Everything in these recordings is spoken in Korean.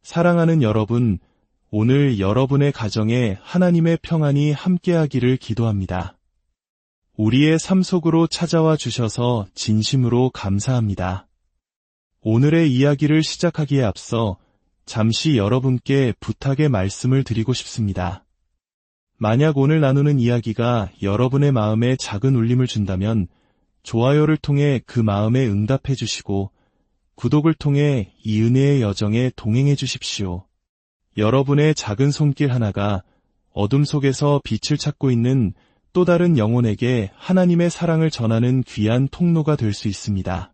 사랑하는 여러분, 오늘 여러분의 가정에 하나님의 평안이 함께하기를 기도합니다. 우리의 삶 속으로 찾아와 주셔서 진심으로 감사합니다. 오늘의 이야기를 시작하기에 앞서 잠시 여러분께 부탁의 말씀을 드리고 싶습니다. 만약 오늘 나누는 이야기가 여러분의 마음에 작은 울림을 준다면 좋아요를 통해 그 마음에 응답해 주시고 구독을 통해 이 은혜의 여정에 동행해 주십시오. 여러분의 작은 손길 하나가 어둠 속에서 빛을 찾고 있는 또 다른 영혼에게 하나님의 사랑을 전하는 귀한 통로가 될 수 있습니다.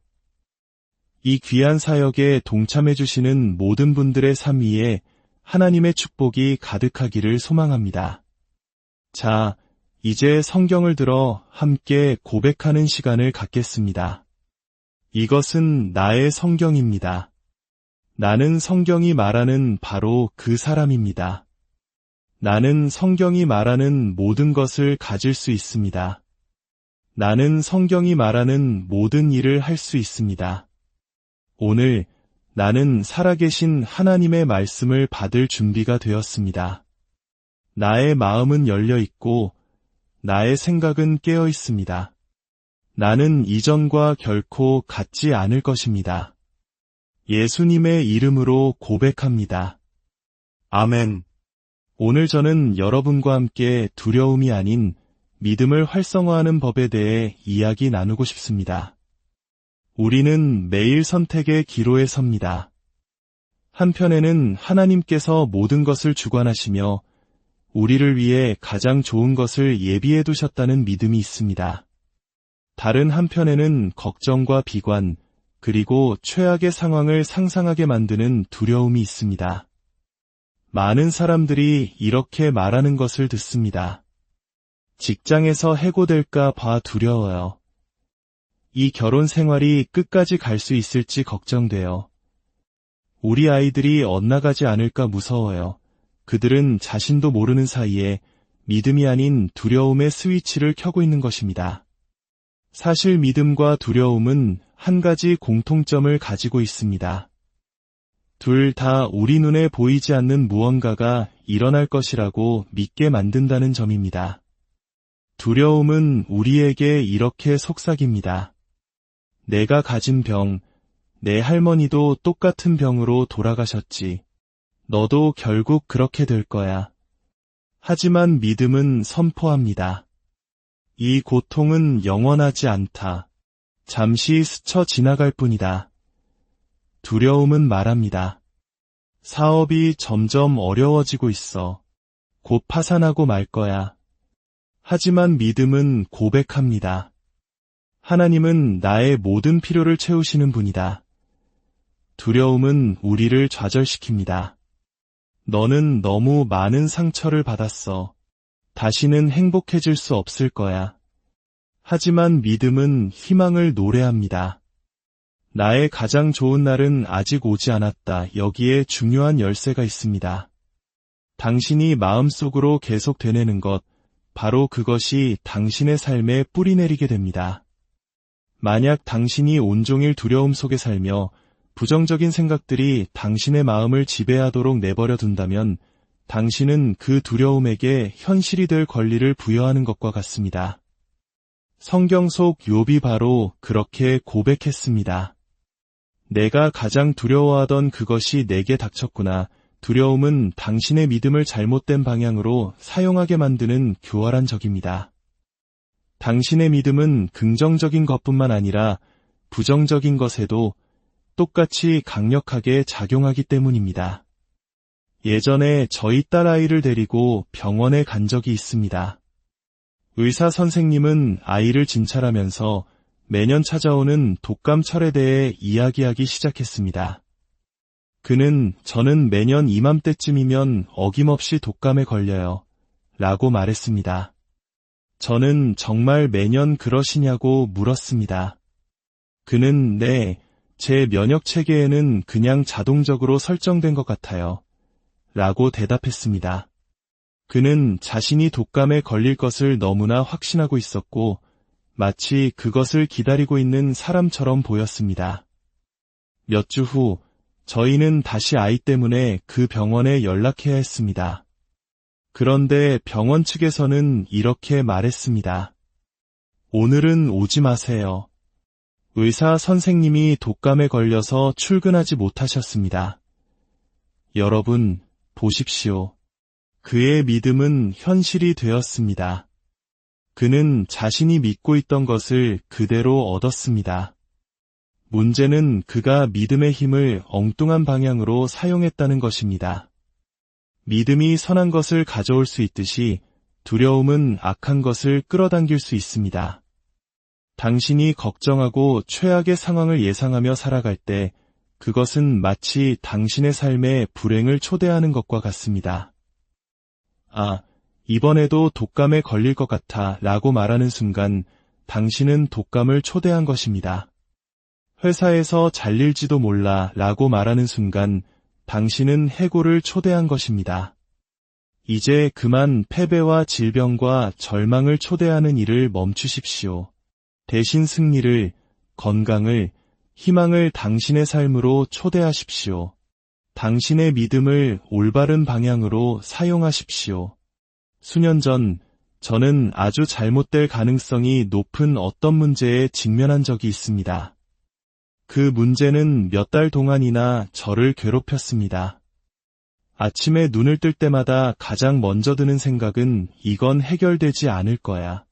이 귀한 사역에 동참해 주시는 모든 분들의 삶 위에 하나님의 축복이 가득하기를 소망합니다. 자, 이제 성경을 들어 함께 고백하는 시간을 갖겠습니다. 이것은 나의 성경입니다. 나는 성경이 말하는 바로 그 사람입니다. 나는 성경이 말하는 모든 것을 가질 수 있습니다. 나는 성경이 말하는 모든 일을 할 수 있습니다. 오늘 나는 살아계신 하나님의 말씀을 받을 준비가 되었습니다. 나의 마음은 열려 있고 나의 생각은 깨어 있습니다. 나는 이전과 결코 같지 않을 것입니다. 예수님의 이름으로 고백합니다. 아멘. 오늘 저는 여러분과 함께 두려움이 아닌 믿음을 활성화하는 법에 대해 이야기 나누고 싶습니다. 우리는 매일 선택의 기로에 섭니다. 한편에는 하나님께서 모든 것을 주관하시며 우리를 위해 가장 좋은 것을 예비해 두셨다는 믿음이 있습니다. 다른 한편에는 걱정과 비관, 그리고 최악의 상황을 상상하게 만드는 두려움이 있습니다. 많은 사람들이 이렇게 말하는 것을 듣습니다. 직장에서 해고될까 봐 두려워요. 이 결혼 생활이 끝까지 갈 수 있을지 걱정돼요. 우리 아이들이 엇나가지 않을까 무서워요. 그들은 자신도 모르는 사이에 믿음이 아닌 두려움의 스위치를 켜고 있는 것입니다. 사실 믿음과 두려움은 한 가지 공통점을 가지고 있습니다. 둘 다 우리 눈에 보이지 않는 무언가가 일어날 것이라고 믿게 만든다는 점입니다. 두려움은 우리에게 이렇게 속삭입니다. 내가 가진 병, 내 할머니도 똑같은 병으로 돌아가셨지. 너도 결국 그렇게 될 거야. 하지만 믿음은 선포합니다. 이 고통은 영원하지 않다. 잠시 스쳐 지나갈 뿐이다. 두려움은 말합니다. 사업이 점점 어려워지고 있어. 곧 파산하고 말 거야. 하지만 믿음은 고백합니다. 하나님은 나의 모든 필요를 채우시는 분이다. 두려움은 우리를 좌절시킵니다. 너는 너무 많은 상처를 받았어. 다시는 행복해질 수 없을 거야. 하지만 믿음은 희망을 노래합니다. 나의 가장 좋은 날은 아직 오지 않았다. 여기에 중요한 열쇠가 있습니다. 당신이 마음속으로 계속 되뇌는 것, 바로 그것이 당신의 삶에 뿌리내리게 됩니다. 만약 당신이 온종일 두려움 속에 살며 부정적인 생각들이 당신의 마음을 지배하도록 내버려 둔다면 당신은 그 두려움에게 현실이 될 권리를 부여하는 것과 같습니다. 성경 속 욥이 바로 그렇게 고백했습니다. 내가 가장 두려워하던 그것이 내게 닥쳤구나. 두려움은 당신의 믿음을 잘못된 방향으로 사용하게 만드는 교활한 적입니다. 당신의 믿음은 긍정적인 것뿐만 아니라 부정적인 것에도 똑같이 강력하게 작용하기 때문입니다. 예전에 저희 딸아이를 데리고 병원에 간 적이 있습니다. 의사 선생님은 아이를 진찰하면서 매년 찾아오는 독감철에 대해 이야기하기 시작했습니다. 그는 저는 매년 이맘때쯤이면 어김없이 독감에 걸려요. 라고 말했습니다. 저는 정말 매년 그러시냐고 물었습니다. 그는 네, 제 면역체계에는 그냥 자동적으로 설정된 것 같아요. 라고 대답했습니다. 그는 자신이 독감에 걸릴 것을 너무나 확신하고 있었고 마치 그것을 기다리고 있는 사람처럼 보였습니다. 몇 주 후 저희는 다시 아이 때문에 그 병원에 연락해야 했습니다. 그런데 병원 측에서는 이렇게 말했습니다. 오늘은 오지 마세요. 의사 선생님이 독감에 걸려서 출근하지 못하셨습니다. 여러분, 보십시오. 그의 믿음은 현실이 되었습니다. 그는 자신이 믿고 있던 것을 그대로 얻었습니다. 문제는 그가 믿음의 힘을 엉뚱한 방향으로 사용했다는 것입니다. 믿음이 선한 것을 가져올 수 있듯이 두려움은 악한 것을 끌어당길 수 있습니다. 당신이 걱정하고 최악의 상황을 예상하며 살아갈 때 그것은 마치 당신의 삶에 불행을 초대하는 것과 같습니다. 아, 이번에도 독감에 걸릴 것 같아 라고 말하는 순간 당신은 독감을 초대한 것입니다. 회사에서 잘릴지도 몰라 라고 말하는 순간 당신은 해고를 초대한 것입니다. 이제 그만 패배와 질병과 절망을 초대하는 일을 멈추십시오. 대신 승리를, 건강을, 희망을 당신의 삶으로 초대하십시오. 당신의 믿음을 올바른 방향으로 사용하십시오. 수년 전 저는 아주 잘못될 가능성이 높은 어떤 문제에 직면한 적이 있습니다. 그 문제는 몇 달 동안이나 저를 괴롭혔습니다. 아침에 눈을 뜰 때마다 가장 먼저 드는 생각은 이건 해결되지 않을 거야.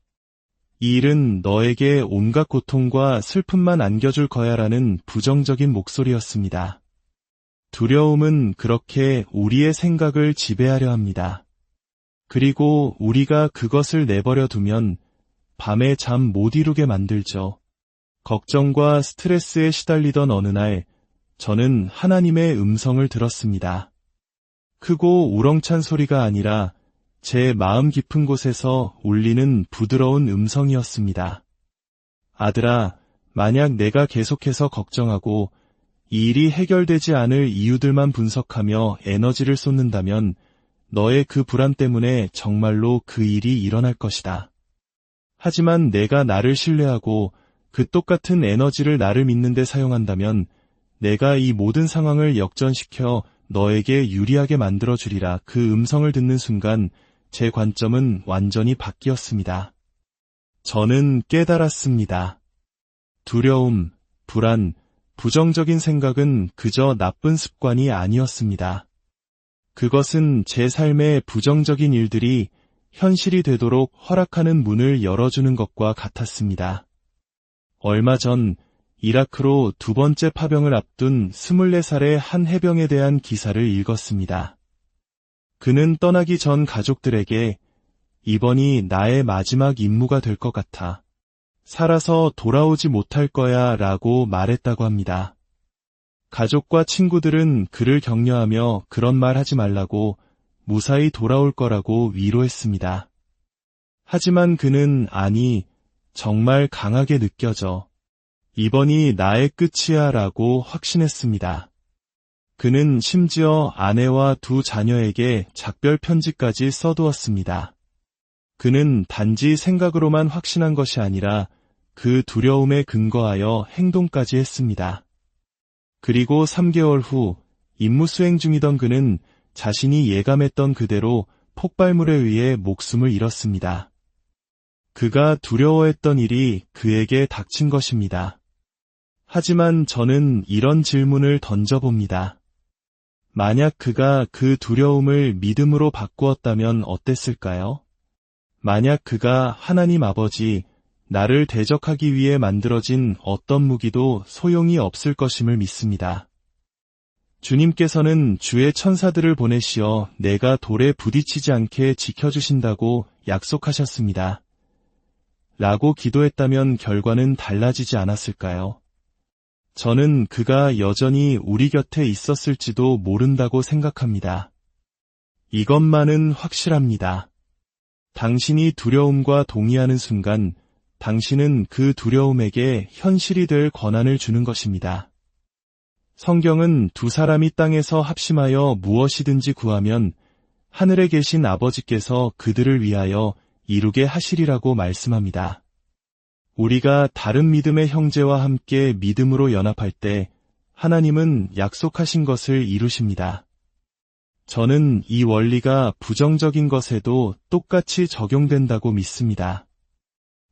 이 일은 너에게 온갖 고통과 슬픔만 안겨줄 거야라는 부정적인 목소리였습니다. 두려움은 그렇게 우리의 생각을 지배하려 합니다. 그리고 우리가 그것을 내버려 두면 밤에 잠 못 이루게 만들죠. 걱정과 스트레스에 시달리던 어느 날, 저는 하나님의 음성을 들었습니다. 크고 우렁찬 소리가 아니라 제 마음 깊은 곳에서 울리는 부드러운 음성이었습니다. 아들아, 만약 내가 계속해서 걱정하고 이 일이 해결되지 않을 이유들만 분석하며 에너지를 쏟는다면 너의 그 불안 때문에 정말로 그 일이 일어날 것이다. 하지만 내가 나를 신뢰하고 그 똑같은 에너지를 나를 믿는 데 사용한다면 내가 이 모든 상황을 역전시켜 너에게 유리하게 만들어주리라. 그 음성을 듣는 순간 제 관점은 완전히 바뀌었습니다. 저는 깨달았습니다. 두려움, 불안, 부정적인 생각은 그저 나쁜 습관이 아니었습니다. 그것은 제 삶의 부정적인 일들이 현실이 되도록 허락하는 문을 열어주는 것과 같았습니다. 얼마 전 이라크로 두 번째 파병을 앞둔 24살의 한 해병에 대한 기사를 읽었습니다. 그는 떠나기 전 가족들에게 이번이 나의 마지막 임무가 될 것 같아. 살아서 돌아오지 못할 거야 라고 말했다고 합니다. 가족과 친구들은 그를 격려하며 그런 말 하지 말라고 무사히 돌아올 거라고 위로했습니다. 하지만 그는 아니, 정말 강하게 느껴져. 이번이 나의 끝이야 라고 확신했습니다. 그는 심지어 아내와 두 자녀에게 작별 편지까지 써두었습니다. 그는 단지 생각으로만 확신한 것이 아니라 그 두려움에 근거하여 행동까지 했습니다. 그리고 3개월 후 임무 수행 중이던 그는 자신이 예감했던 그대로 폭발물에 의해 목숨을 잃었습니다. 그가 두려워했던 일이 그에게 닥친 것입니다. 하지만 저는 이런 질문을 던져봅니다. 만약 그가 그 두려움을 믿음으로 바꾸었다면 어땠을까요? 만약 그가 하나님 아버지, 나를 대적하기 위해 만들어진 어떤 무기도 소용이 없을 것임을 믿습니다. 주님께서는 주의 천사들을 보내시어 내가 돌에 부딪히지 않게 지켜주신다고 약속하셨습니다. 라고 기도했다면 결과는 달라지지 않았을까요? 저는 그가 여전히 우리 곁에 있었을지도 모른다고 생각합니다. 이것만은 확실합니다. 당신이 두려움과 동의하는 순간 당신은 그 두려움에게 현실이 될 권한을 주는 것입니다. 성경은 두 사람이 땅에서 합심하여 무엇이든지 구하면 하늘에 계신 아버지께서 그들을 위하여 이루게 하시리라고 말씀합니다. 우리가 다른 믿음의 형제와 함께 믿음으로 연합할 때 하나님은 약속하신 것을 이루십니다. 저는 이 원리가 부정적인 것에도 똑같이 적용된다고 믿습니다.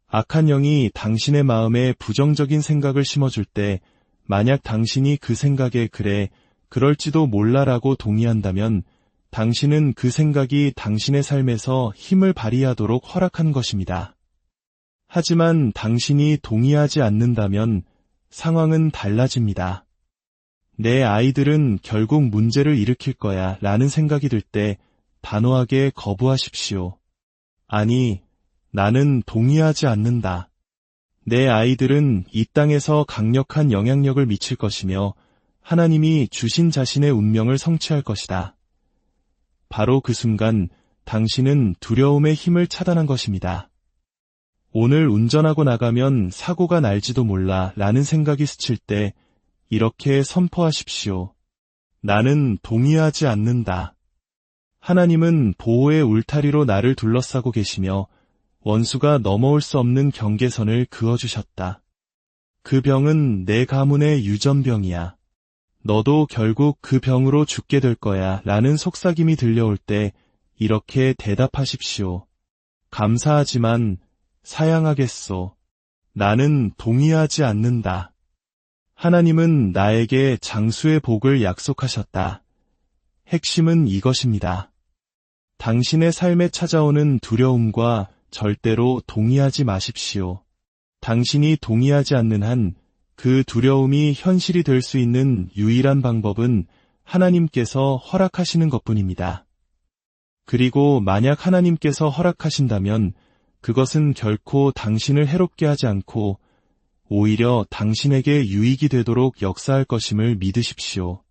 악한 영이 당신의 마음에 부정적인 생각을 심어줄 때 만약 당신이 그 생각에 그래, 그럴지도 몰라라고 동의한다면 당신은 그 생각이 당신의 삶에서 힘을 발휘하도록 허락한 것입니다. 하지만 당신이 동의하지 않는다면 상황은 달라집니다. 내 아이들은 결국 문제를 일으킬 거야 라는 생각이 들 때 단호하게 거부하십시오. 아니, 나는 동의하지 않는다. 내 아이들은 이 땅에서 강력한 영향력을 미칠 것이며 하나님이 주신 자신의 운명을 성취할 것이다. 바로 그 순간 당신은 두려움의 힘을 차단한 것입니다. 오늘 운전하고 나가면 사고가 날지도 몰라 라는 생각이 스칠 때 이렇게 선포하십시오. 나는 동의하지 않는다. 하나님은 보호의 울타리로 나를 둘러싸고 계시며 원수가 넘어올 수 없는 경계선을 그어주셨다. 그 병은 내 가문의 유전병이야. 너도 결국 그 병으로 죽게 될 거야 라는 속삭임이 들려올 때 이렇게 대답하십시오. 감사하지만 사양하겠소. 나는 동의하지 않는다. 하나님은 나에게 장수의 복을 약속하셨다. 핵심은 이것입니다. 당신의 삶에 찾아오는 두려움과 절대로 동의하지 마십시오. 당신이 동의하지 않는 한 그 두려움이 현실이 될 수 있는 유일한 방법은 하나님께서 허락하시는 것뿐입니다. 그리고 만약 하나님께서 허락하신다면 그것은 결코 당신을 해롭게 하지 않고 오히려 당신에게 유익이 되도록 역사할 것임을 믿으십시오.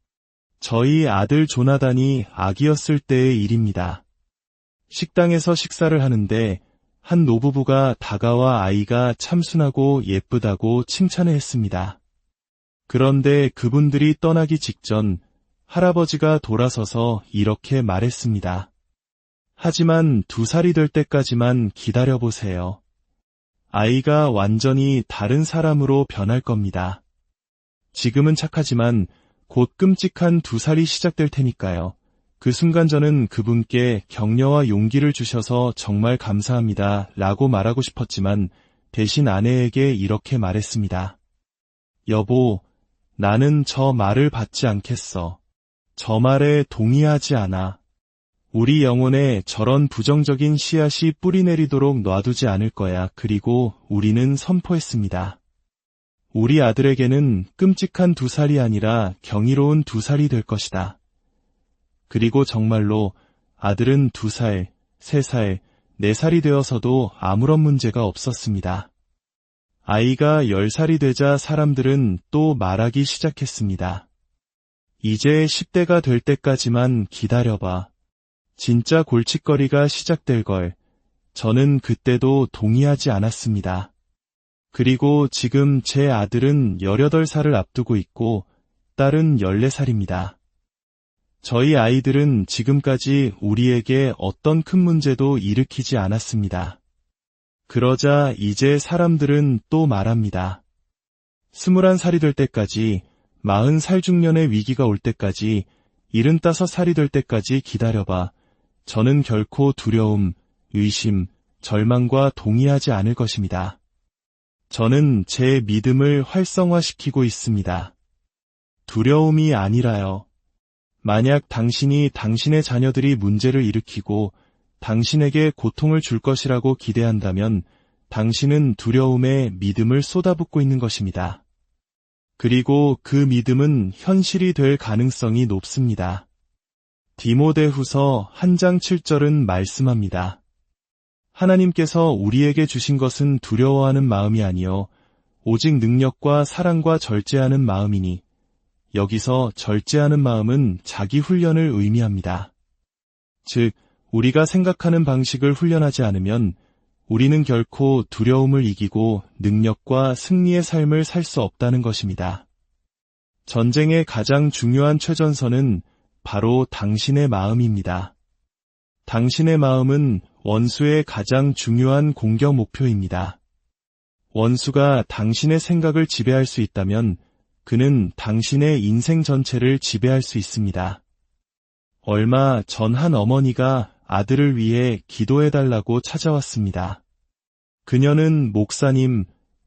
저희 아들 조나단이 아기였을 때의 일입니다. 식당에서 식사를 하는데 한 노부부가 다가와 아이가 참 순하고 예쁘다고 칭찬을 했습니다. 그런데 그분들이 떠나기 직전 할아버지가 돌아서서 이렇게 말했습니다. 하지만 2살이 될 때까지만 기다려보세요. 아이가 완전히 다른 사람으로 변할 겁니다. 지금은 착하지만 곧 끔찍한 2살이 시작될 테니까요. 그 순간 저는 그분께 격려와 용기를 주셔서 정말 감사합니다 라고 말하고 싶었지만 대신 아내에게 이렇게 말했습니다. 여보, 나는 저 말을 받지 않겠어. 저 말에 동의하지 않아. 우리 영혼에 저런 부정적인 씨앗이 뿌리내리도록 놔두지 않을 거야. 그리고 우리는 선포했습니다. 우리 아들에게는 끔찍한 2살이 아니라 경이로운 2살이 될 것이다. 그리고 정말로 아들은 2살, 3살, 4살이 되어서도 아무런 문제가 없었습니다. 아이가 10살이 되자 사람들은 또 말하기 시작했습니다. 이제 10대가 될 때까지만 기다려봐. 진짜 골칫거리가 시작될 걸. 저는 그때도 동의하지 않았습니다. 그리고 지금 제 아들은 18살을 앞두고 있고 딸은 14살입니다. 저희 아이들은 지금까지 우리에게 어떤 큰 문제도 일으키지 않았습니다. 그러자 이제 사람들은 또 말합니다. 21살이 될 때까지, 40살 중년의 위기가 올 때까지, 75살이 될 때까지 기다려봐. 저는 결코 두려움, 의심, 절망과 동의하지 않을 것입니다. 저는 제 믿음을 활성화시키고 있습니다. 두려움이 아니라요. 만약 당신이 당신의 자녀들이 문제를 일으키고 당신에게 고통을 줄 것이라고 기대한다면 당신은 두려움에 믿음을 쏟아붓고 있는 것입니다. 그리고 그 믿음은 현실이 될 가능성이 높습니다. 디모데후서 1장 7절은 말씀합니다. 하나님께서 우리에게 주신 것은 두려워하는 마음이 아니요 오직 능력과 사랑과 절제하는 마음이니 여기서 절제하는 마음은 자기 훈련을 의미합니다. 즉, 우리가 생각하는 방식을 훈련하지 않으면 우리는 결코 두려움을 이기고 능력과 승리의 삶을 살 수 없다는 것입니다. 전쟁의 가장 중요한 최전선은 바로 당신의 마음입니다. 당신의 마음은 원수의 가장 중요한 공격 목표입니다. 원수가 당신의 생각을 지배할 수 있다면 그는 당신의 인생 전체를 지배할 수 있습니다. 얼마 전 한 어머니가 아들을 위해 기도해달라고 찾아왔습니다. 그녀는 목사님,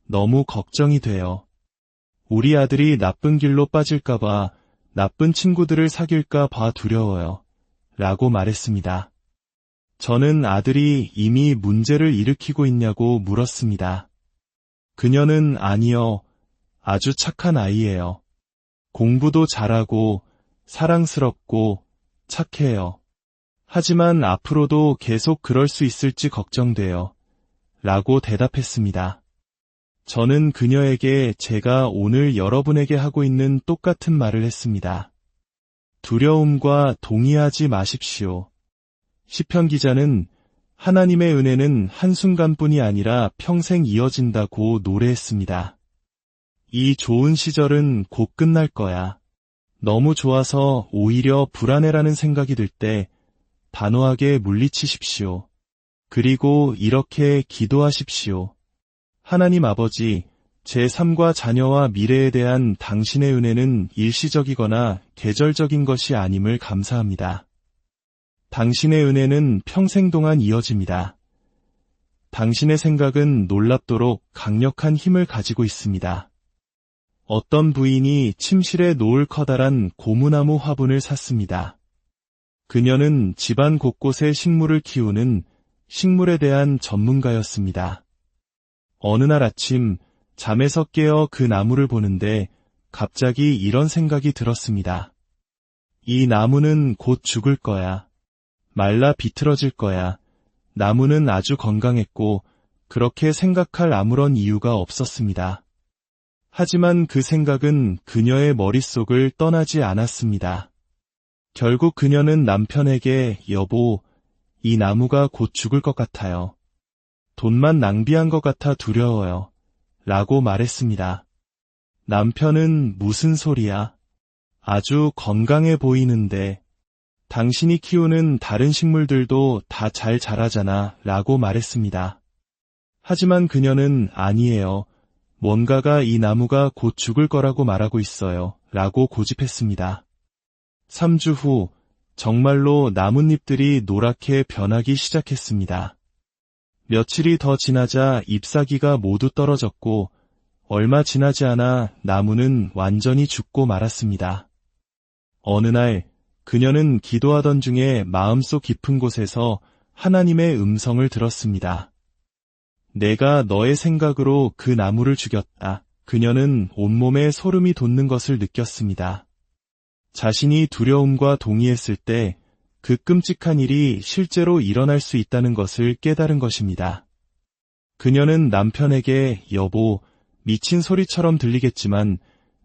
너무 걱정이 돼요. 우리 아들이 나쁜 길로 빠질까봐, 나쁜 친구들을 사귈까 봐 두려워요. 라고 말했습니다. 저는 아들이 이미 문제를 일으키고 있냐고 물었습니다. 그녀는 아니요. 아주 착한 아이예요. 공부도 잘하고 사랑스럽고 착해요. 하지만 앞으로도 계속 그럴 수 있을지 걱정돼요. 라고 대답했습니다. 저는 그녀에게 제가 오늘 여러분에게 하고 있는 똑같은 말을 했습니다. 두려움과 동의하지 마십시오. 시편 기자는 하나님의 은혜는 한순간뿐이 아니라 평생 이어진다고 노래했습니다. 이 좋은 시절은 곧 끝날 거야. 너무 좋아서 오히려 불안해라는 생각이 들 때 단호하게 물리치십시오. 그리고 이렇게 기도하십시오. 하나님 아버지, 제 삶과 자녀와 미래에 대한 당신의 은혜는 일시적이거나 계절적인 것이 아님을 감사합니다. 당신의 은혜는 평생 동안 이어집니다. 당신의 생각은 놀랍도록 강력한 힘을 가지고 있습니다. 어떤 부인이 침실에 놓을 커다란 고무나무 화분을 샀습니다. 그녀는 집안 곳곳에 식물을 키우는 식물에 대한 전문가였습니다. 어느 날 아침 잠에서 깨어 그 나무를 보는데 갑자기 이런 생각이 들었습니다. 이 나무는 곧 죽을 거야. 말라 비틀어질 거야. 나무는 아주 건강했고 그렇게 생각할 아무런 이유가 없었습니다. 하지만 그 생각은 그녀의 머릿속을 떠나지 않았습니다. 결국 그녀는 남편에게 여보, 이 나무가 곧 죽을 것 같아요. 돈만 낭비한 것 같아 두려워요. 라고 말했습니다. 남편은 무슨 소리야? 아주 건강해 보이는데. 당신이 키우는 다른 식물들도 다 잘 자라잖아. 라고 말했습니다. 하지만 그녀는 아니에요. 뭔가가 이 나무가 곧 죽을 거라고 말하고 있어요. 라고 고집했습니다. 3주 후 정말로 나뭇잎들이 노랗게 변하기 시작했습니다. 며칠이 더 지나자 잎사귀가 모두 떨어졌고 얼마 지나지 않아 나무는 완전히 죽고 말았습니다. 어느 날 그녀는 기도하던 중에 마음속 깊은 곳에서 하나님의 음성을 들었습니다. 내가 너의 생각으로 그 나무를 죽였다. 그녀는 온몸에 소름이 돋는 것을 느꼈습니다. 자신이 두려움과 동의했을 때 그 끔찍한 일이 실제로 일어날 수 있다는 것을 깨달은 것입니다. 그녀는 남편에게 여보, 미친 소리처럼 들리겠지만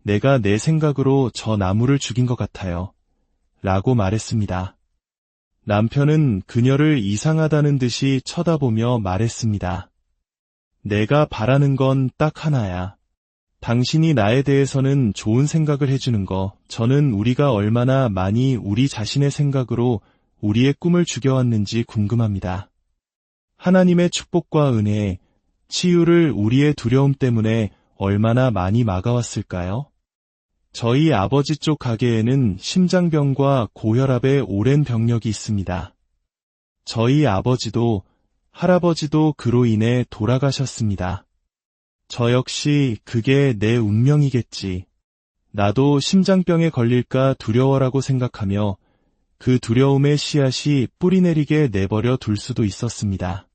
내가 내 생각으로 저 나무를 죽인 것 같아요. 라고 말했습니다. 남편은 그녀를 이상하다는 듯이 쳐다보며 말했습니다. 내가 바라는 건 딱 하나야. 당신이 나에 대해서는 좋은 생각을 해주는 거, 저는 우리가 얼마나 많이 우리 자신의 생각으로 우리의 꿈을 죽여왔는지 궁금합니다. 하나님의 축복과 은혜, 치유를 우리의 두려움 때문에 얼마나 많이 막아왔을까요? 저희 아버지 쪽 가게에는 심장병과 고혈압의 오랜 병력이 있습니다. 저희 아버지도 할아버지도 그로 인해 돌아가셨습니다. 저 역시 그게 내 운명이겠지. 나도 심장병에 걸릴까 두려워라고 생각하며 그 두려움의 씨앗이 뿌리내리게 내버려 둘 수도 있었습니다.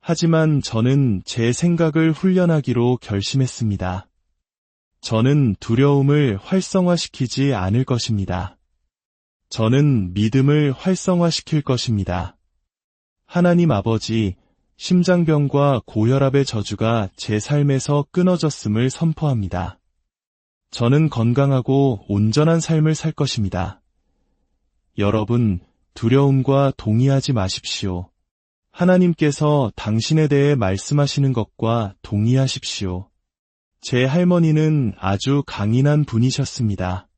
하지만 저는 제 생각을 훈련하기로 결심했습니다. 저는 두려움을 활성화시키지 않을 것입니다. 저는 믿음을 활성화시킬 것입니다. 하나님 아버지, 심장병과 고혈압의 저주가 제 삶에서 끊어졌음을 선포합니다. 저는 건강하고 온전한 삶을 살 것입니다. 여러분, 두려움과 동의하지 마십시오. 하나님께서 당신에 대해 말씀하시는 것과 동의하십시오. 제 할머니는 아주 강인한 분이셨습니다.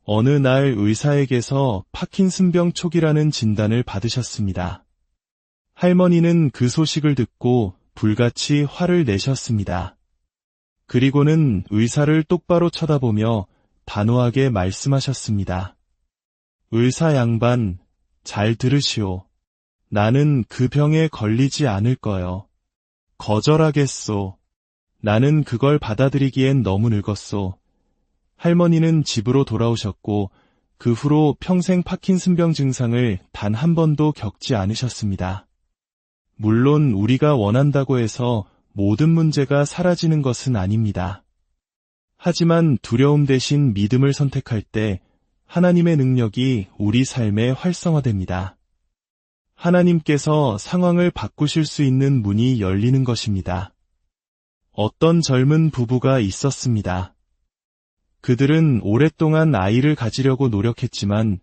어느 날 의사에게서 파킨슨병 초기라는 진단을 받으셨습니다. 할머니는 그 소식을 듣고 불같이 화를 내셨습니다. 그리고는 의사를 똑바로 쳐다보며 단호하게 말씀하셨습니다. 의사 양반, 잘 들으시오. 나는 그 병에 걸리지 않을 거요. 거절하겠소. 나는 그걸 받아들이기엔 너무 늙었소. 할머니는 집으로 돌아오셨고 그 후로 평생 파킨슨병 증상을 단 한 번도 겪지 않으셨습니다. 물론 우리가 원한다고 해서 모든 문제가 사라지는 것은 아닙니다. 하지만 두려움 대신 믿음을 선택할 때 하나님의 능력이 우리 삶에 활성화됩니다. 하나님께서 상황을 바꾸실 수 있는 문이 열리는 것입니다. 어떤 젊은 부부가 있었습니다. 그들은 오랫동안 아이를 가지려고 노력했지만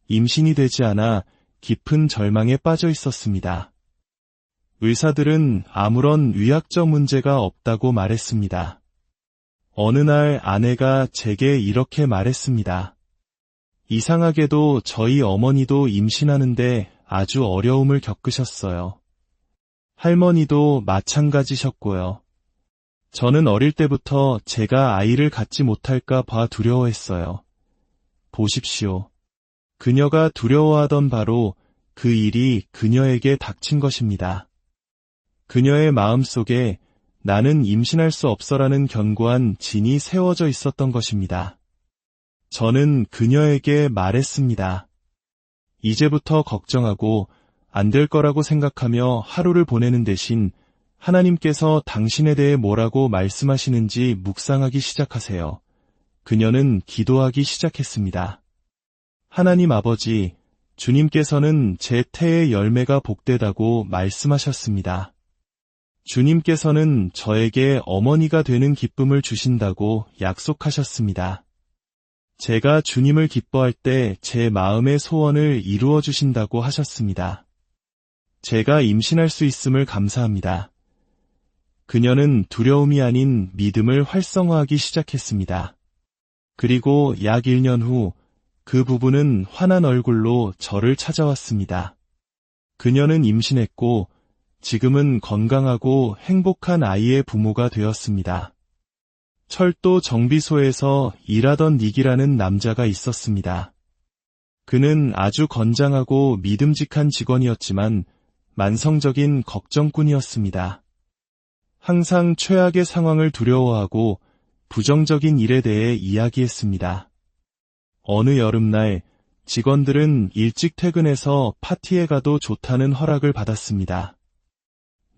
임신이 되지 않아 깊은 절망에 빠져 있었습니다. 의사들은 아무런 의학적 문제가 없다고 말했습니다. 어느 날 아내가 제게 이렇게 말했습니다. 이상하게도 저희 어머니도 임신하는데 아주 어려움을 겪으셨어요. 할머니도 마찬가지셨고요. 저는 어릴 때부터 제가 아이를 갖지 못할까 봐 두려워했어요. 보십시오. 그녀가 두려워하던 바로 그 일이 그녀에게 닥친 것입니다. 그녀의 마음속에 나는 임신할 수 없어라는 견고한 진이 세워져 있었던 것입니다. 저는 그녀에게 말했습니다. 이제부터 걱정하고 안 될 거라고 생각하며 하루를 보내는 대신 하나님께서 당신에 대해 뭐라고 말씀하시는지 묵상하기 시작하세요. 그녀는 기도하기 시작했습니다. 하나님 아버지, 주님께서는 제 태의 열매가 복되다고 말씀하셨습니다. 주님께서는 저에게 어머니가 되는 기쁨을 주신다고 약속하셨습니다. 제가 주님을 기뻐할 때 제 마음의 소원을 이루어 주신다고 하셨습니다. 제가 임신할 수 있음을 감사합니다. 그녀는 두려움이 아닌 믿음을 활성화하기 시작했습니다. 그리고 약 1년 후 그 부부는 환한 얼굴로 저를 찾아왔습니다. 그녀는 임신했고 지금은 건강하고 행복한 아이의 부모가 되었습니다. 철도 정비소에서 일하던 닉이라는 남자가 있었습니다. 그는 아주 건장하고 믿음직한 직원이었지만 만성적인 걱정꾼이었습니다. 항상 최악의 상황을 두려워하고 부정적인 일에 대해 이야기했습니다. 어느 여름날 직원들은 일찍 퇴근해서 파티에 가도 좋다는 허락을 받았습니다.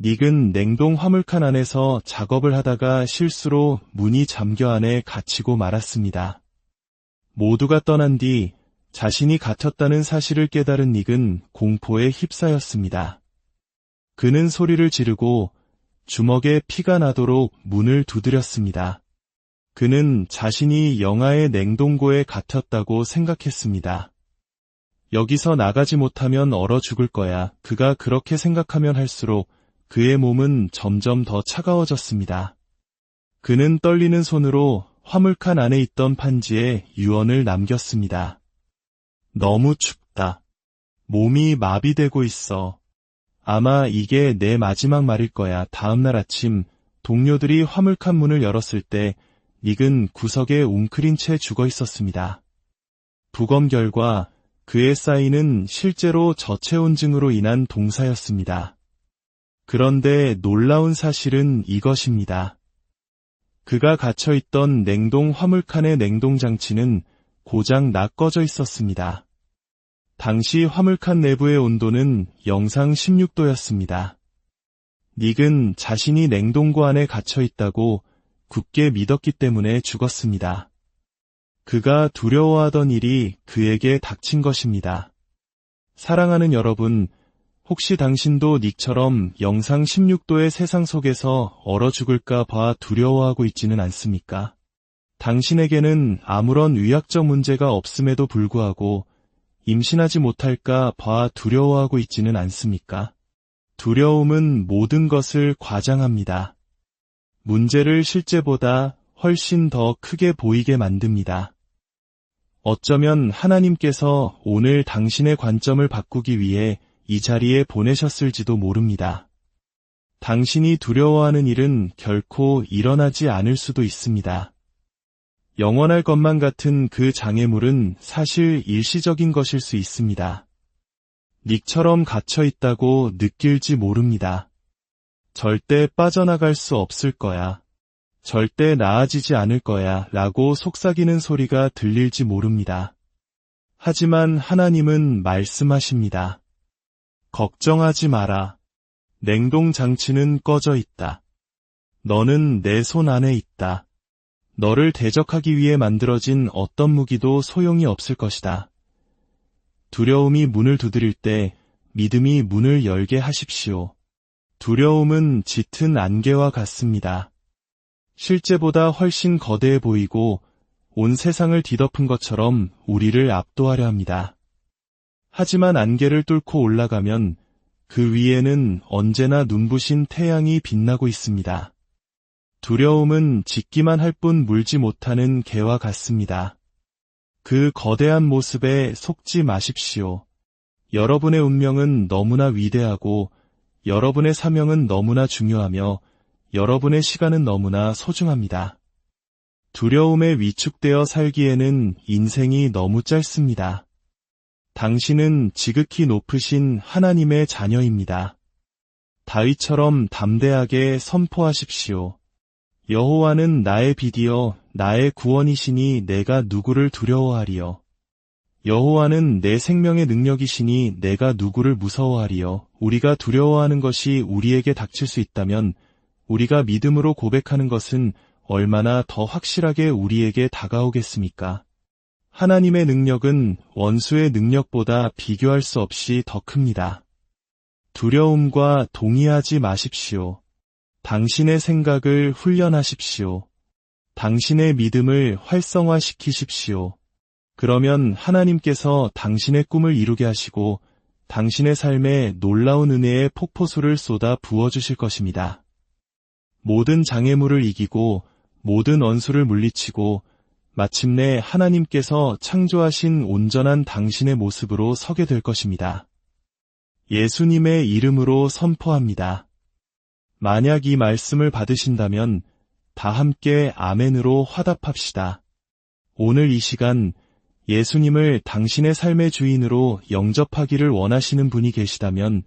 닉은 냉동 화물칸 안에서 작업을 하다가 실수로 문이 잠겨 안에 갇히고 말았습니다. 모두가 떠난 뒤 자신이 갇혔다는 사실을 깨달은 닉은 공포에 휩싸였습니다. 그는 소리를 지르고 주먹에 피가 나도록 문을 두드렸습니다. 그는 자신이 영하의 냉동고에 갇혔다고 생각했습니다. 여기서 나가지 못하면 얼어 죽을 거야. 그가 그렇게 생각하면 할수록 그의 몸은 점점 더 차가워졌습니다. 그는 떨리는 손으로 화물칸 안에 있던 판지에 유언을 남겼습니다. 너무 춥다. 몸이 마비되고 있어. 아마 이게 내 마지막 말일 거야. 다음날 아침 동료들이 화물칸 문을 열었을 때 닉은 구석에 웅크린 채 죽어 있었습니다. 부검 결과 그의 사인은 실제로 저체온증으로 인한 동사였습니다. 그런데 놀라운 사실은 이것입니다. 그가 갇혀있던 냉동 화물칸의 냉동장치는 고장 나 꺼져 있었습니다. 당시 화물칸 내부의 온도는 영상 16도였습니다. 닉은 자신이 냉동고 안에 갇혀 있다고 굳게 믿었기 때문에 죽었습니다. 그가 두려워하던 일이 그에게 닥친 것입니다. 사랑하는 여러분, 혹시 당신도 닉처럼 영상 16도의 세상 속에서 얼어 죽을까 봐 두려워하고 있지는 않습니까? 당신에게는 아무런 의학적 문제가 없음에도 불구하고 임신하지 못할까 봐 두려워하고 있지는 않습니까? 두려움은 모든 것을 과장합니다. 문제를 실제보다 훨씬 더 크게 보이게 만듭니다. 어쩌면 하나님께서 오늘 당신의 관점을 바꾸기 위해 이 자리에 보내셨을지도 모릅니다. 당신이 두려워하는 일은 결코 일어나지 않을 수도 있습니다. 영원할 것만 같은 그 장애물은 사실 일시적인 것일 수 있습니다. 닉처럼 갇혀 있다고 느낄지 모릅니다. 절대 빠져나갈 수 없을 거야. 절대 나아지지 않을 거야 라고 속삭이는 소리가 들릴지 모릅니다. 하지만 하나님은 말씀하십니다. 걱정하지 마라. 냉동 장치는 꺼져 있다. 너는 내 손 안에 있다. 너를 대적하기 위해 만들어진 어떤 무기도 소용이 없을 것이다. 두려움이 문을 두드릴 때 믿음이 문을 열게 하십시오. 두려움은 짙은 안개와 같습니다. 실제보다 훨씬 거대해 보이고 온 세상을 뒤덮은 것처럼 우리를 압도하려 합니다. 하지만 안개를 뚫고 올라가면 그 위에는 언제나 눈부신 태양이 빛나고 있습니다. 두려움은 짖기만 할 뿐 물지 못하는 개와 같습니다. 그 거대한 모습에 속지 마십시오. 여러분의 운명은 너무나 위대하고 여러분의 사명은 너무나 중요하며 여러분의 시간은 너무나 소중합니다. 두려움에 위축되어 살기에는 인생이 너무 짧습니다. 당신은 지극히 높으신 하나님의 자녀입니다. 다윗처럼 담대하게 선포하십시오. 여호와는 나의 빛이여 나의 구원이시니 내가 누구를 두려워하리요. 여호와는 내 생명의 능력이시니 내가 누구를 무서워하리요. 우리가 두려워하는 것이 우리에게 닥칠 수 있다면 우리가 믿음으로 고백하는 것은 얼마나 더 확실하게 우리에게 다가오겠습니까? 하나님의 능력은 원수의 능력보다 비교할 수 없이 더 큽니다. 두려움과 동의하지 마십시오. 당신의 생각을 훈련하십시오. 당신의 믿음을 활성화시키십시오. 그러면 하나님께서 당신의 꿈을 이루게 하시고 당신의 삶에 놀라운 은혜의 폭포수를 쏟아 부어주실 것입니다. 모든 장애물을 이기고 모든 원수를 물리치고 마침내 하나님께서 창조하신 온전한 당신의 모습으로 서게 될 것입니다. 예수님의 이름으로 선포합니다. 만약 이 말씀을 받으신다면 다 함께 아멘으로 화답합시다. 오늘 이 시간 예수님을 당신의 삶의 주인으로 영접하기를 원하시는 분이 계시다면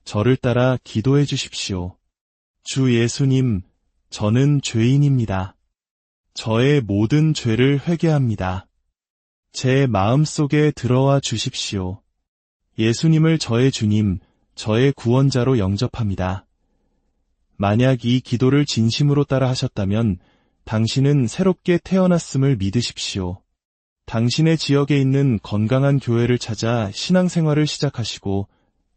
저를 따라 기도해 주십시오. 주 예수님, 저는 죄인입니다. 저의 모든 죄를 회개합니다. 제 마음속에 들어와 주십시오. 예수님을 저의 주님, 저의 구원자로 영접합니다. 만약 이 기도를 진심으로 따라 하셨다면 당신은 새롭게 태어났음을 믿으십시오. 당신의 지역에 있는 건강한 교회를 찾아 신앙생활을 시작하시고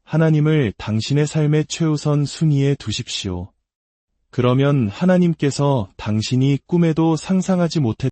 하나님을 당신의 삶의 최우선 순위에 두십시오. 그러면 하나님께서 당신이 꿈에도 상상하지 못했던